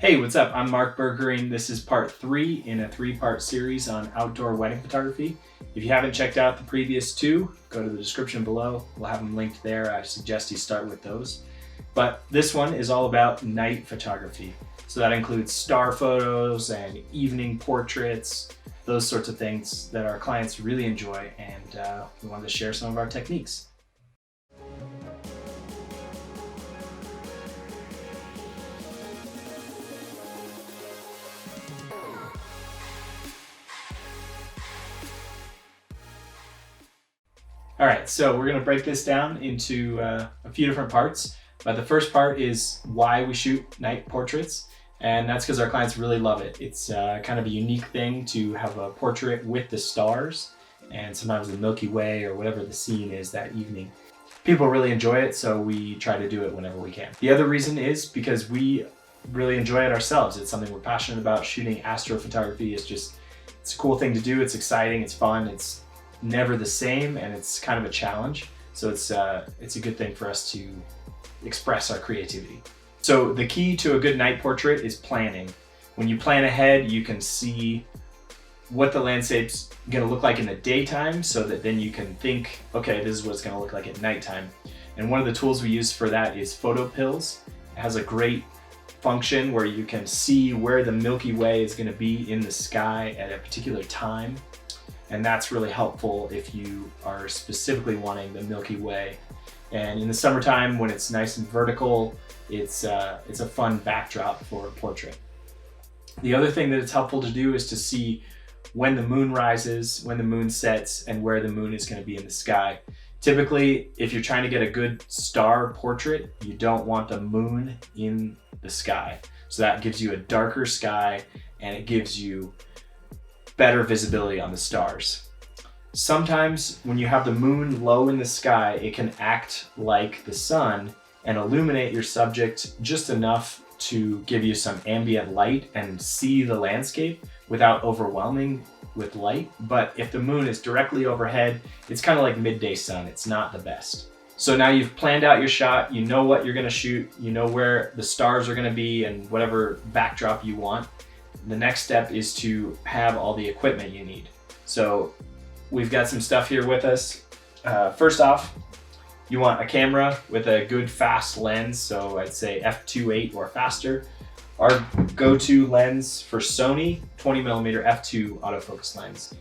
Hey, what's up? I'm Mark Bergering. This is part 3 in a 3-part series on outdoor wedding photography. If you haven't checked out the previous 2, go to the description below. We'll have them linked there. I suggest you start with those. But this one is all about night photography. So that includes star photos and evening portraits, those sorts of things that our clients really enjoy, and we wanted to share some of our techniques. All right, so we're gonna break this down into a few different parts. But the first part is why we shoot night portraits. And that's because our clients really love it. It's kind of a unique thing to have a portrait with the stars and sometimes the Milky Way or whatever the scene is that evening. People really enjoy it, so we try to do it whenever we can. The other reason is because we really enjoy it ourselves. It's something we're passionate about. Shooting astrophotography is it's a cool thing to do. It's exciting, it's fun, it's never the same, and it's kind of a challenge. So it's a good thing for us to express our creativity. So the key to a good night portrait is planning. When you plan ahead, you can see what the landscape's gonna look like in the daytime, so that then you can think, okay, this is what it's gonna look like at nighttime. And one of the tools we use for that is photo pills. It has a great function where you can see where the Milky Way is gonna be in the sky at a particular time. And that's really helpful if you are specifically wanting the Milky Way. And in the summertime, when it's nice and vertical, it's a fun backdrop for a portrait. The other thing that it's helpful to do is to see when the moon rises, when the moon sets, and where the moon is going to be in the sky. Typically, if you're trying to get a good star portrait, you don't want the moon in the sky. So that gives you a darker sky, and it gives you better visibility on the stars. Sometimes when you have the moon low in the sky, it can act like the sun and illuminate your subject just enough to give you some ambient light and see the landscape without overwhelming with light. But if the moon is directly overhead, it's kind of like midday sun. It's not the best. So now you've planned out your shot, you know what you're gonna shoot, you know where the stars are gonna be and whatever backdrop you want. The next step is to have all the equipment you need. So we've got some stuff here with us. First off, you want a camera with a good fast lens. So I'd say f2.8 or faster. Our go-to lens for Sony, 20mm f2 autofocus lens.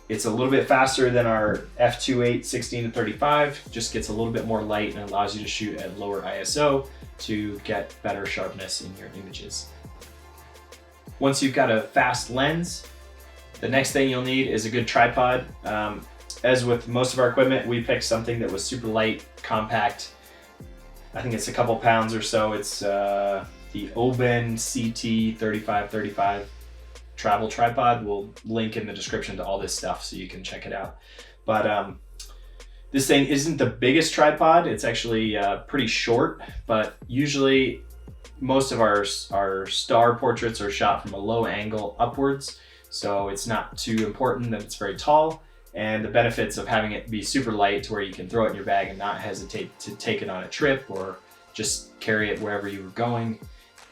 It's a little bit faster than our f2.8 16-35, just gets a little bit more light and allows you to shoot at lower ISO to get better sharpness in your images. Once you've got a fast lens, the next thing you'll need is a good tripod. As with most of our equipment, we picked something that was super light, compact. I think it's a couple pounds or so. It's the Oben CT 3535 travel tripod. We'll link in the description to all this stuff so you can check it out. But this thing isn't the biggest tripod. It's actually pretty short, but usually most of our star portraits are shot from a low angle upwards. So it's not too important that it's very tall, and the benefits of having it be super light to where you can throw it in your bag and not hesitate to take it on a trip or just carry it wherever you were going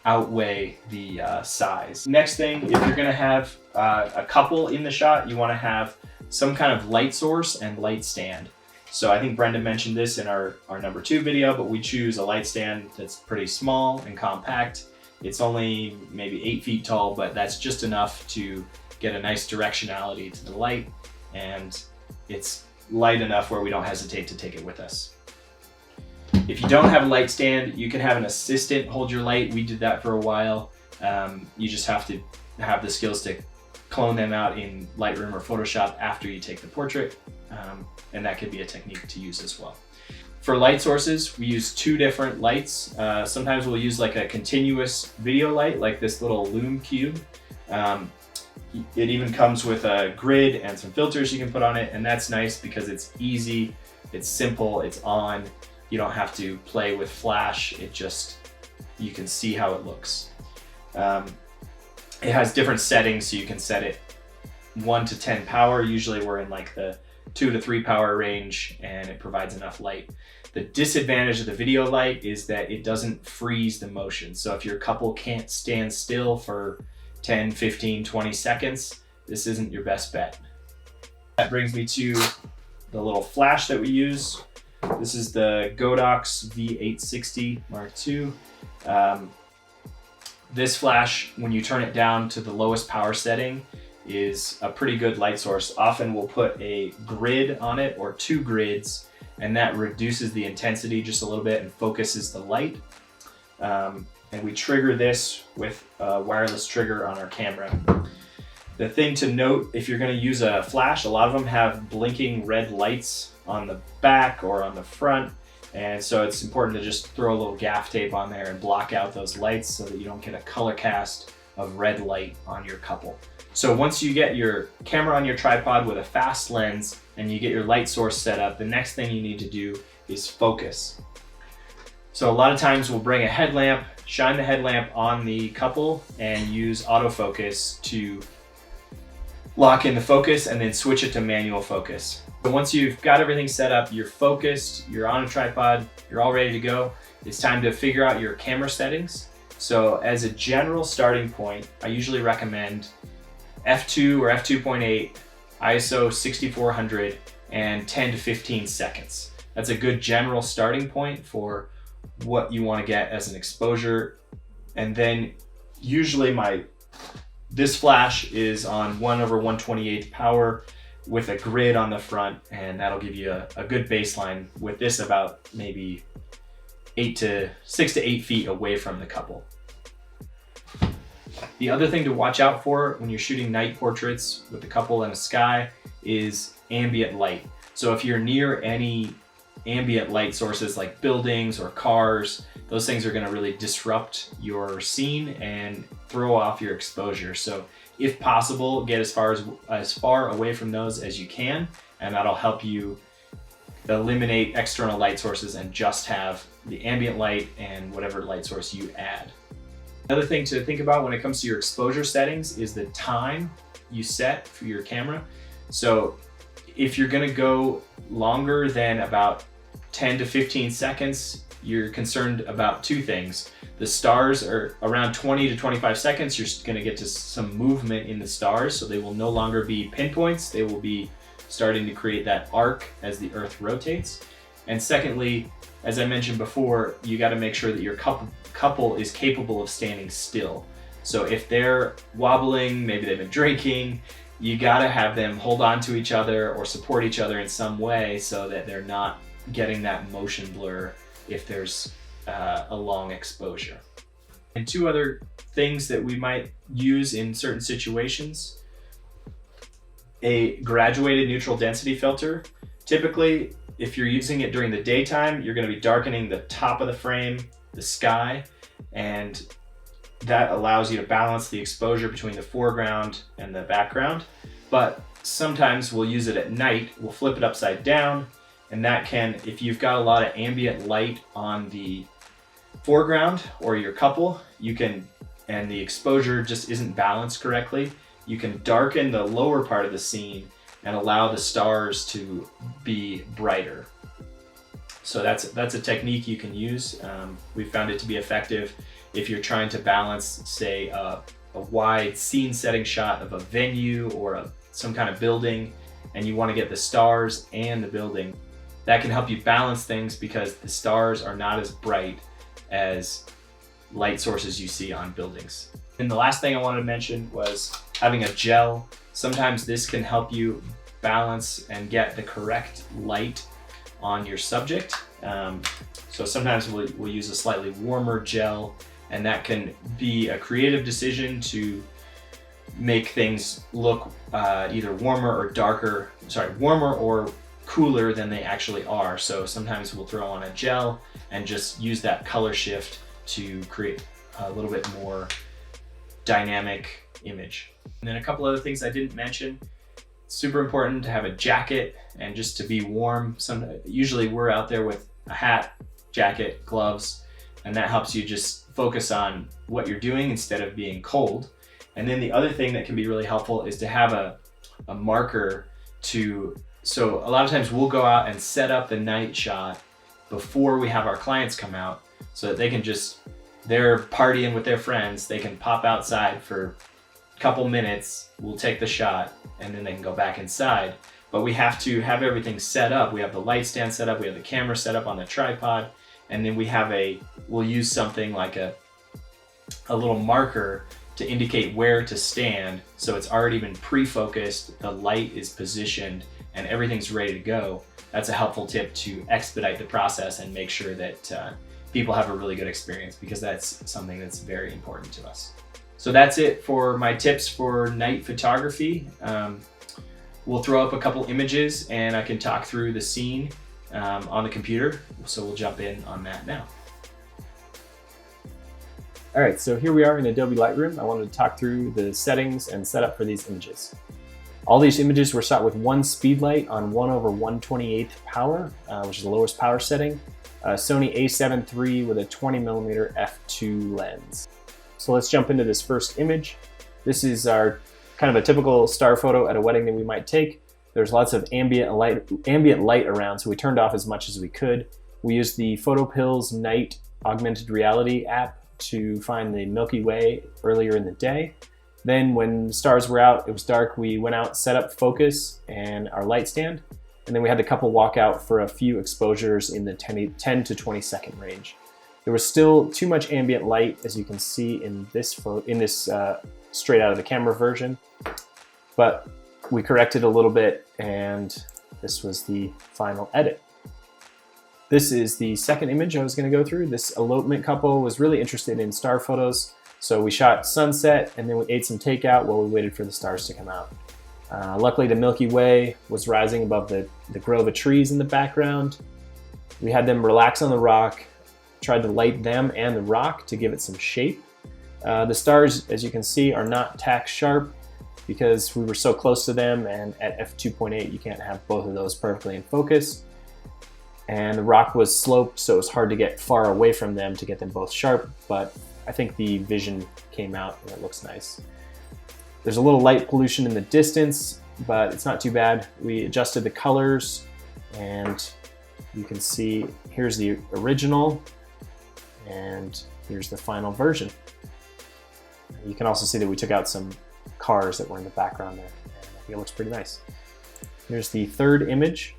outweigh the size. Next thing, if you're gonna have a couple in the shot, you wanna have some kind of light source and light stand. So I think Brenda mentioned this in our number 2 video, but we choose a light stand that's pretty small and compact. It's only maybe 8 feet tall, but that's just enough to get a nice directionality to the light, and it's light enough where we don't hesitate to take it with us. If you don't have a light stand, you can have an assistant hold your light. We did that for a while. You just have to have the skills to clone them out in Lightroom or Photoshop after you take the portrait, and that could be a technique to use as well. For light sources, we use 2 different lights. Sometimes we'll use like a continuous video light, like this little Lume cube. It even comes with a grid and some filters you can put on it, and that's nice because it's easy, it's simple, it's on. You don't have to play with flash, you can see how it looks. It has different settings, so you can set it 1 to 10 power. Usually we're in like the 2 to 3 power range, and it provides enough light. The disadvantage of the video light is that it doesn't freeze the motion. So if your couple can't stand still for 10, 15, 20 seconds, this isn't your best bet. That brings me to the little flash that we use. This is the Godox V860 Mark II. This flash, when you turn it down to the lowest power setting, is a pretty good light source. Often we'll put a grid on it or 2 grids, and that reduces the intensity just a little bit and focuses the light. And we trigger this with a wireless trigger on our camera. The thing to note, if you're going to use a flash, a lot of them have blinking red lights on the back or on the front. And so it's important to just throw a little gaff tape on there and block out those lights so that you don't get a color cast of red light on your couple. So once you get your camera on your tripod with a fast lens and you get your light source set up, the next thing you need to do is focus. So a lot of times we'll bring a headlamp, shine the headlamp on the couple, and use autofocus to lock in the focus and then switch it to manual focus. So once you've got everything set up, you're focused, you're on a tripod, you're all ready to go, it's time to figure out your camera settings. So as a general starting point, I usually recommend f2 or f2.8, ISO 6400, and 10 to 15 seconds. That's a good general starting point for what you want to get as an exposure. And then usually this flash is on 1/128 power with a grid on the front, and that'll give you a good baseline with this about maybe 6 to 8 feet away from the couple. The other thing to watch out for when you're shooting night portraits with the couple in a sky is ambient light. So if you're near any ambient light sources like buildings or cars, those things are going to really disrupt your scene and throw off your exposure. So if possible, get as far away from those as you can, and that'll help you eliminate external light sources and just have the ambient light and whatever light source you add. Another thing to think about when it comes to your exposure settings is the time you set for your camera. So if you're going to go longer than about 10 to 15 seconds, you're concerned about 2 things. The stars are around 20 to 25 seconds. You're going to get to some movement in the stars, so they will no longer be pinpoints. They will be starting to create that arc as the Earth rotates. And secondly, as I mentioned before, you got to make sure that your couple is capable of standing still. So if they're wobbling, maybe they've been drinking, you got to have them hold on to each other or support each other in some way so that they're not getting that motion blur if there's a long exposure. And 2 other things that we might use in certain situations: a graduated neutral density filter. Typically, if you're using it during the daytime, you're going to be darkening the top of the frame, the sky, and that allows you to balance the exposure between the foreground and the background. But sometimes we'll use it at night. We'll flip it upside down, and that can, if you've got a lot of ambient light on the foreground or your couple, you can, and the exposure just isn't balanced correctly, you can darken the lower part of the scene and allow the stars to be brighter. So that's a technique you can use. We found it to be effective if you're trying to balance, say, a wide scene setting shot of a venue or some kind of building, and you want to get the stars and the building. That can help you balance things because the stars are not as bright as light sources you see on buildings. And the last thing I wanted to mention was having a gel. Sometimes this can help you balance and get the correct light on your subject. So sometimes we'll use a slightly warmer gel, and that can be a creative decision to make things look either warmer or cooler than they actually are. So sometimes we'll throw on a gel and just use that color shift to create a little bit more dynamic image. And then a couple other things I didn't mention. Super important to have a jacket and just to be warm. Usually we're out there with a hat, jacket, gloves, and that helps you just focus on what you're doing instead of being cold. And then the other thing that can be really helpful is to have a marker to So a lot of times we'll go out and set up the night shot before we have our clients come out so that they can they're partying with their friends, they can pop outside for a couple minutes, we'll take the shot, and then they can go back inside. But we have to have everything set up. We have the light stand set up, we have the camera set up on the tripod, and then we'll use something like a little marker to indicate where to stand. So it's already been pre-focused, the light is positioned, and everything's ready to go. That's a helpful tip to expedite the process and make sure that people have a really good experience, because that's something that's very important to us. So that's it for my tips for night photography. We'll throw up a couple images and I can talk through the scene on the computer. So we'll jump in on that now. All right, so here we are in Adobe Lightroom. I wanted to talk through the settings and setup for these images. All these images were shot with one speed light on 1/128th power, which is the lowest power setting. Sony a7 III with a 20mm f2 lens. So let's jump into this first image. This is our kind of a typical star photo at a wedding that we might take. There's lots of ambient light around, so we turned off as much as we could. We used the PhotoPills Night Augmented Reality app to find the Milky Way earlier in the day. Then when the stars were out, it was dark, we went out, set up focus and our light stand, and then we had the couple walk out for a few exposures in the 10 to 20 second range. There was still too much ambient light, as you can see in this straight out of the camera version, but we corrected a little bit and this was the final edit. This is the second image I was going to go through. This elopement couple was really interested in star photos, so we shot sunset and then we ate some takeout while we waited for the stars to come out. Luckily the Milky Way was rising above the grove of trees in the background. We had them relax on the rock, tried to light them and the rock to give it some shape. The stars, as you can see, are not tack sharp because we were so close to them, and at f2.8 you can't have both of those perfectly in focus. And the rock was sloped, so it was hard to get far away from them to get them both sharp, but I think the vision came out and it looks nice. There's a little light pollution in the distance, but it's not too bad. We adjusted the colors and you can see here's the original and here's the final version. You can also see that we took out some cars that were in the background there, and I think it looks pretty nice. Here's the third image.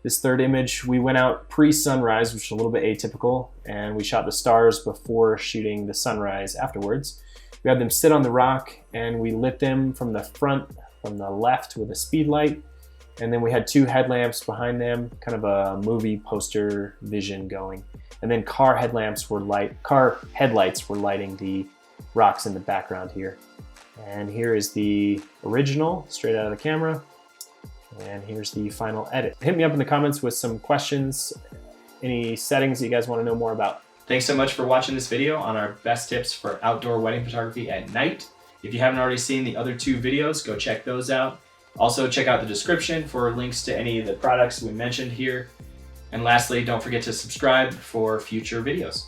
This third image, we went out pre-sunrise, which is a little bit atypical, and we shot the stars before shooting the sunrise afterwards. We had them sit on the rock and we lit them from the front, from the left with a speed light, and then we had two headlamps behind them, kind of a movie poster vision going. And then car headlights were lighting the rocks in the background here. And here is the original straight out of the camera. And here's the final edit. Hit me up in the comments with some questions, any settings that you guys want to know more about. Thanks so much for watching this video on our best tips for outdoor wedding photography at night. If you haven't already seen the other two videos, go check those out. Also check out the description for links to any of the products we mentioned here. And lastly, don't forget to subscribe for future videos.